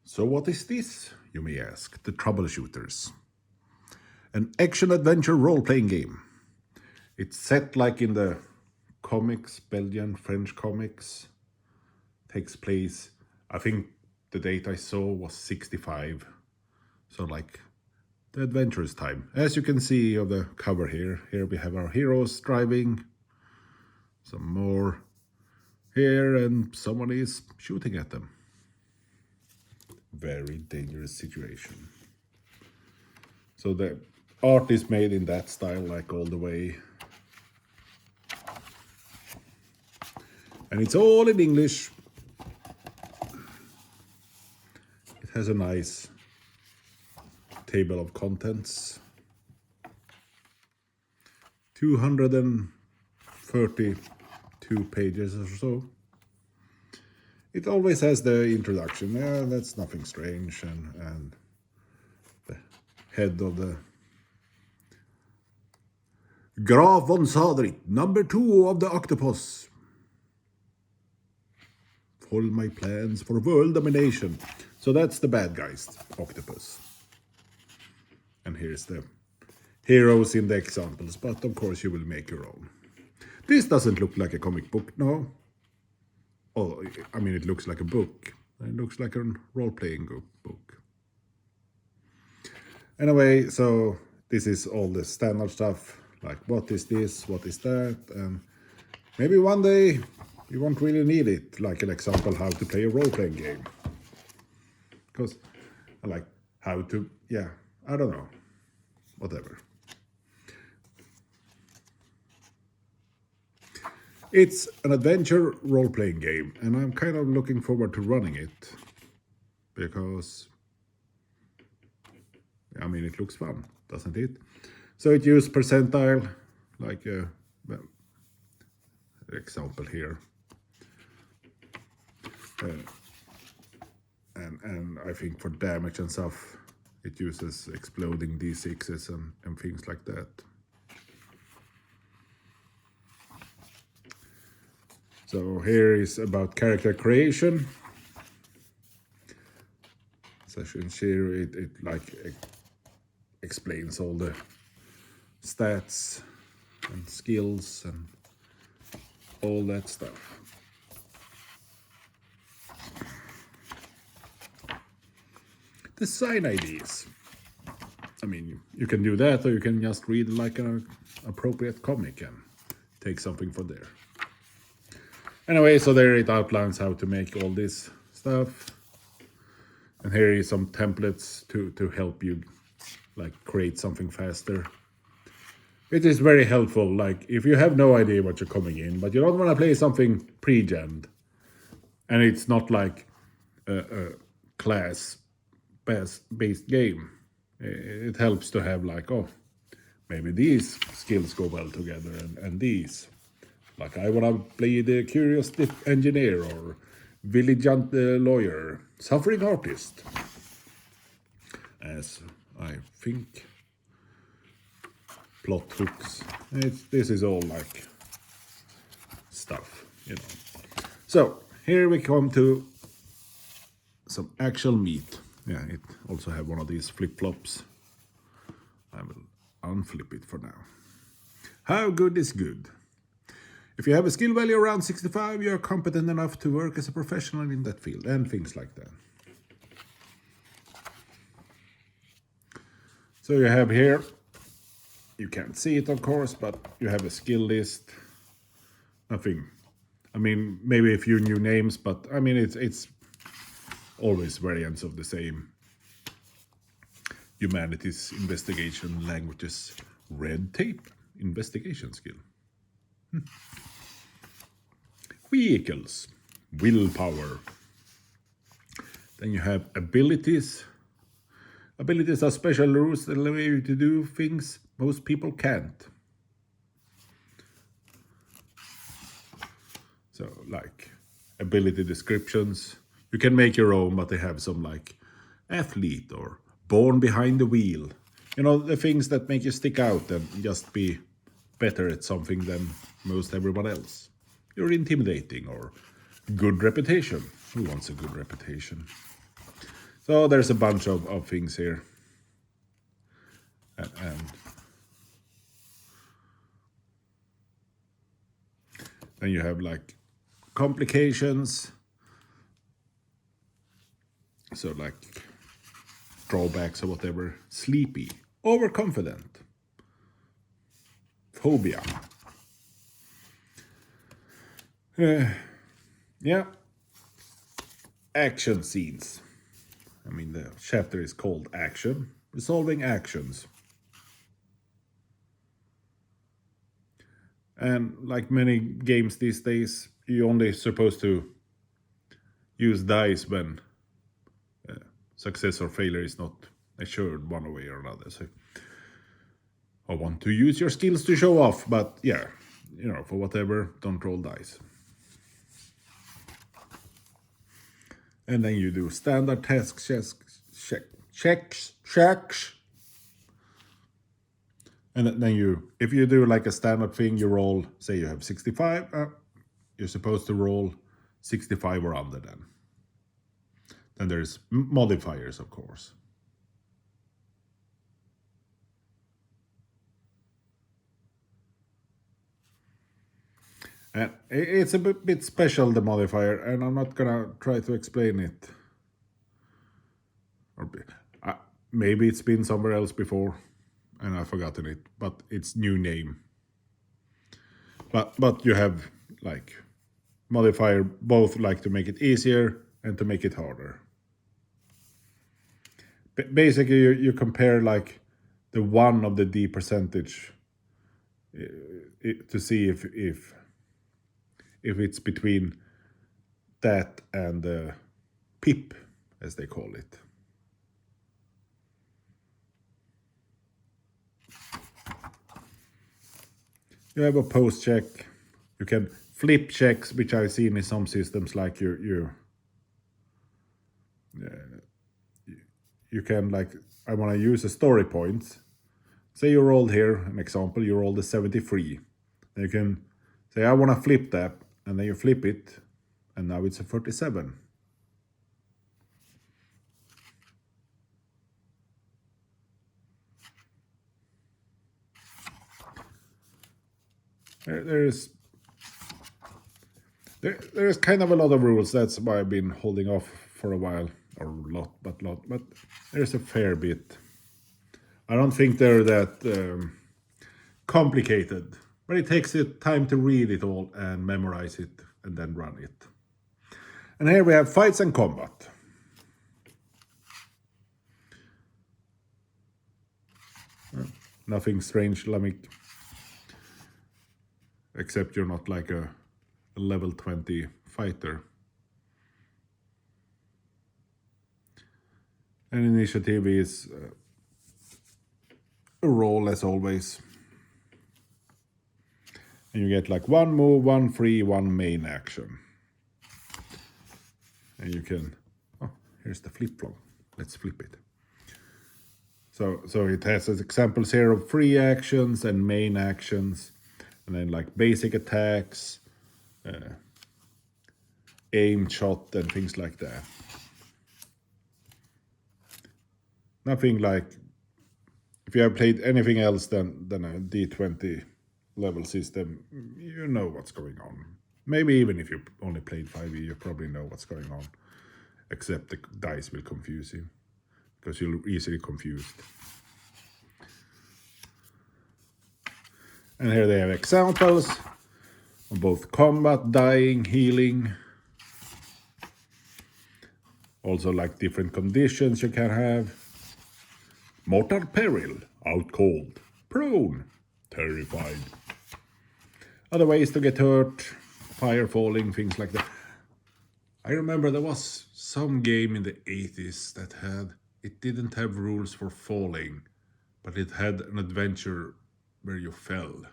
So what is this, you may ask? The Troubleshooters. An action-adventure role-playing game. It's set like in the comics, Belgian, French comics. Takes place, I think the date I saw was 65. So like the adventurous time. As you can see of the cover here we have our heroes driving. Some more here and someone is shooting at them. Very dangerous situation. So the art is made in that style, like all the way. And it's all in English. It has a nice table of contents. 232 pages or so. It always has the introduction. Yeah, that's nothing strange. And the head of the Graf von Sadrik, number 2 of the octopus. Follow my plans for world domination. So that's the bad guys, octopus. And here's the heroes in the examples, but of course you will make your own. This doesn't look like a comic book, no. Oh, I mean, it looks like a book. It looks like a role-playing book. Anyway, so this is all the standard stuff, like what is this, what is that, and maybe one day you won't really need it, like an example how to play a role-playing game. Because I like how to, yeah, I don't know, whatever. It's an adventure role-playing game, and I'm kind of looking forward to running it, because, I mean, it looks fun, doesn't it? So it uses percentile, like a example here. And I think for damage and stuff, it uses exploding D6s and things like that. So here is about character creation. Session here, it explains all the stats and skills and all that stuff. Design ideas. I mean, you can do that, or you can just read like an appropriate comic and take something from there. Anyway, so there it outlines how to make all this stuff. And here is some templates to help you like create something faster. It is very helpful, like if you have no idea what you're coming in, but you don't want to play something pre-genned, and it's not like a class-based game. It helps to have like, oh, maybe these skills go well together and these. Like I want to play the curious engineer or vigilant lawyer, suffering artist. As I think plot hooks. This is all like stuff, you know. So here we come to some actual meat. Yeah, it also have one of these flip-flops. I will unflip it for now. How good is good? If you have a skill value around 65, you are competent enough to work as a professional in that field, and things like that. So you have here, you can't see it of course, but you have a skill list. Nothing, I mean, maybe a few new names, but I mean, it's always variants of the same. Humanities, investigation, languages, red tape, investigation skill. Vehicles, willpower. Then you have abilities. Abilities are special rules that allow you to do things most people can't. So like ability descriptions. You can make your own, but they have some like athlete or born behind the wheel. You know, the things that make you stick out and just be better at something than most everyone else. You're intimidating or good reputation. Who wants a good reputation? So there's a bunch of things here. And then you have like complications. So like drawbacks or whatever. Sleepy, overconfident, phobia. Yeah. Action scenes. I mean, the chapter is called Action. Resolving actions. And like many games these days, you're only supposed to use dice when success or failure is not assured one way or another. So I want to use your skills to show off, but yeah, for whatever, don't roll dice. And then you do standard tasks, checks. And then if you do like a standard thing, you roll, say you have 65, you're supposed to roll 65 or under then. Then there's modifiers, of course. And it's a bit special, the modifier, and I'm not gonna try to explain it. Or maybe it's been somewhere else before, and I've forgotten it, but it's new name. But you have like modifier both like to make it easier and to make it harder. Basically, you compare like the one of the D percentage to see if it's between that and the pip, as they call it. You have a post check. You can flip checks, which I've seen in some systems, like you can, like, I want to use a story point. Say you rolled here, an example, you rolled a 73. Then you can say, I want to flip that, and then you flip it, and now it's a 37. There's kind of a lot of rules. That's why I've been holding off for a while, or but there's a fair bit. I don't think they're that complicated, but it takes time to read it all and memorize it and then run it. And here we have fights and combat. Nothing strange, except you're not like a level 20 fighter. And initiative is a roll as always. And you get like one move, one free, one main action. And you can, here's the flip flop. Let's flip it. So it has examples here of free actions and main actions. And then like basic attacks, aim shot and things like that. Nothing like, if you have played anything else than a D20 level system, you know what's going on. Maybe even if you only played 5e, you probably know what's going on. Except the dice will confuse you, because you're easily confused. And here they have examples of both combat, dying, healing. Also like different conditions you can have. Mortal peril, out cold, prone, terrified. Other ways to get hurt, fire falling, things like that. I remember there was some game in the 80s that it didn't have rules for falling, but it had an adventure where you fell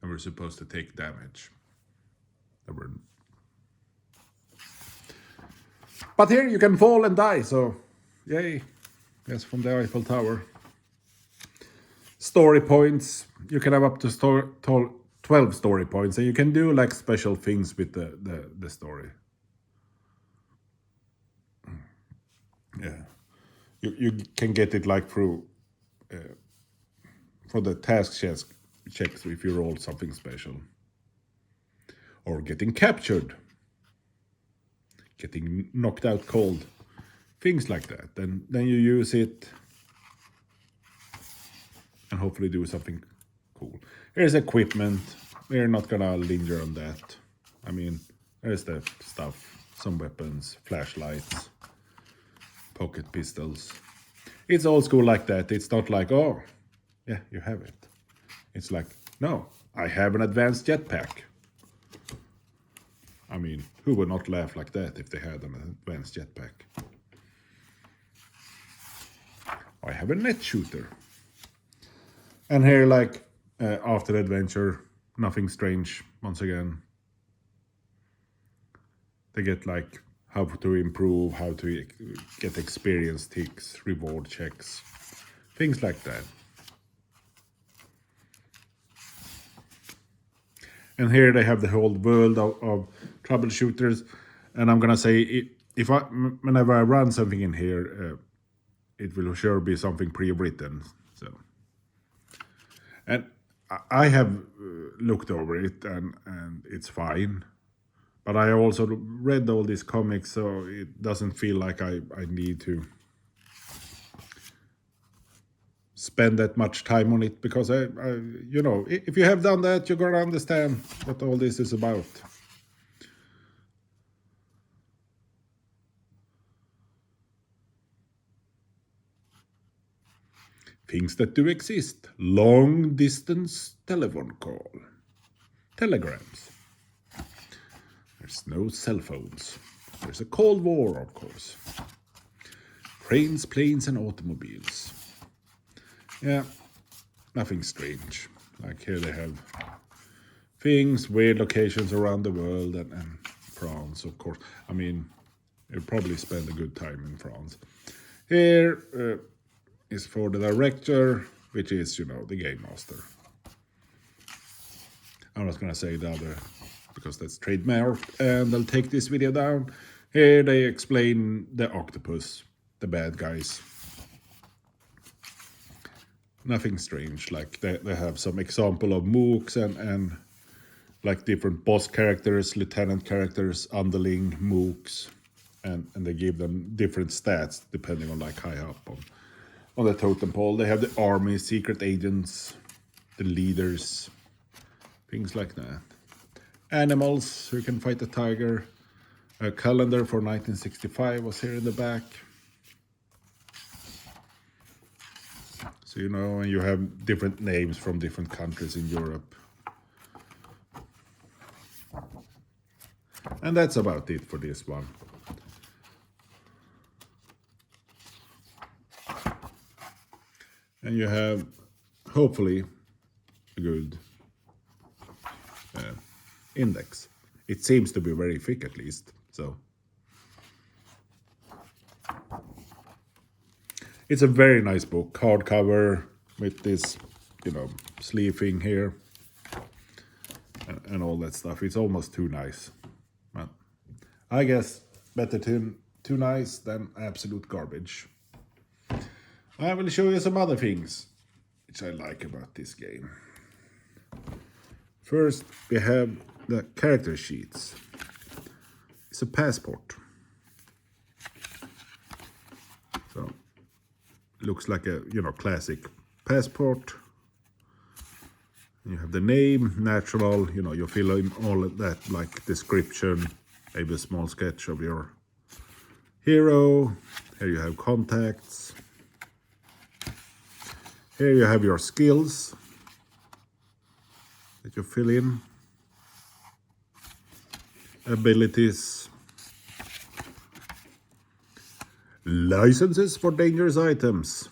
and were supposed to take damage. But here you can fall and die, so yay. Yes, from the Eiffel Tower. Story points. You can have up to 12 story points, and you can do like special things with the story. You can get it like through for the task checks if you roll something special, or getting captured, getting knocked out cold, things like that. Then you use it and hopefully do something cool. Here's equipment. We're not gonna linger on that. I mean, there's the stuff, some weapons, flashlights, pocket pistols. It's old school like that. It's not like, oh, yeah, you have it. It's like, no, I have an advanced jetpack. I mean, who would not laugh like that if they had an advanced jetpack? I have a net shooter. And here, like, after the adventure, nothing strange, once again. They get, like, how to improve, how to get experience ticks, reward checks, things like that. And here they have the whole world of troubleshooters. And I'm gonna say, whenever I run something in here, it will sure be something pre-written. So, and I have looked over it, and it's fine. But I also read all these comics, so it doesn't feel like I need to spend that much time on it, because I you know, if you have done that, you're gonna understand what all this is about. Things that do exist: long distance telephone call, telegrams. There's no cell phones. There's a Cold War, of course. Trains, planes, and automobiles. Yeah, nothing strange. Like here they have things, weird locations around the world, and France, of course. I mean, you'll probably spend a good time in France. Here is for the director, which is, you know, the game master. I'm not gonna say the other, because that's trademark, and I'll take this video down. Here they explain the octopus, the bad guys. Nothing strange. Like they have some example of mooks and like different boss characters, lieutenant characters, underling mooks, and they give them different stats depending on like high up on the totem pole. They have the army, secret agents, the leaders, things like that. Animals, who can fight the tiger. A calendar for 1965 was here in the back. So, you know, and you have different names from different countries in Europe. And that's about it for this one. And you have, hopefully, a good index. It seems to be very thick, at least. So it's a very nice book, hardcover with this, you know, sleeve thing here and all that stuff. It's almost too nice. Well, I guess better too nice than absolute garbage. I will show you some other things which I like about this game. First, we have the character sheets. It's a passport. So, looks like a, you know, classic passport. You have the name, natural, you know, you fill in all of that, like description, maybe a small sketch of your hero. Here you have contacts. Here you have your skills that you fill in. Abilities. Licenses for dangerous items.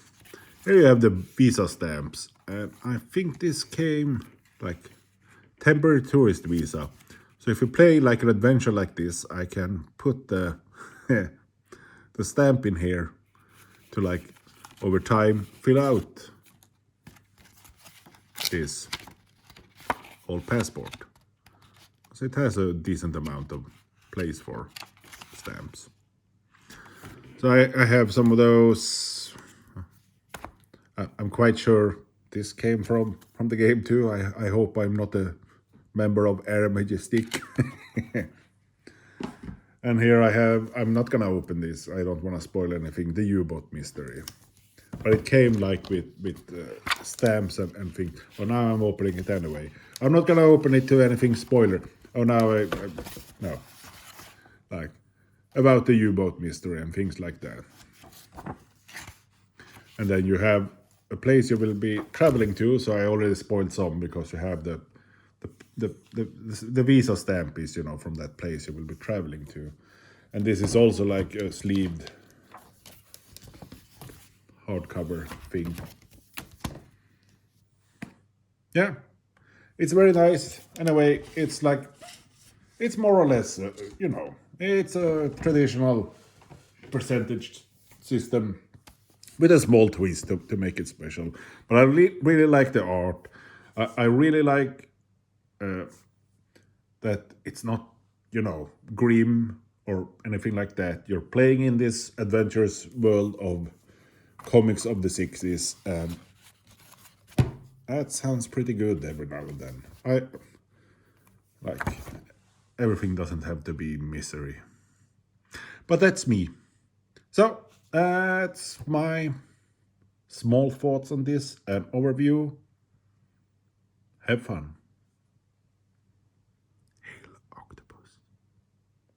Here you have the visa stamps. And I think this came like temporary tourist visa. So if you play like an adventure like this, I can put the the stamp in here to, like, over time fill out this whole passport. So it has a decent amount of place for stamps. So I have some of those. quite sure this came from the game too. I hope I'm not a member of Air Majestic. And here I'm not gonna open this. I don't want to spoil anything. The Uboat mystery. But it came like with stamps and things. Oh, now I'm opening it anyway. I'm not gonna open it to anything spoiler. Oh, now no. Like about the U-boat mystery and things like that. And then you have a place you will be traveling to. So I already spoiled some because you have the visa stamp is, from that place you will be traveling to. And this is also like a sleeved hardcover thing. Yeah, it's very nice. Anyway, it's more or less, it's a traditional percentage system with a small twist to make it special. But I really like the art. I really like that it's not, grim or anything like that. You're playing in this adventurous world of comics of the 60s, and that sounds pretty good every now and then. I like everything doesn't have to be misery. But that's me. So that's my small thoughts on this and overview. Have fun.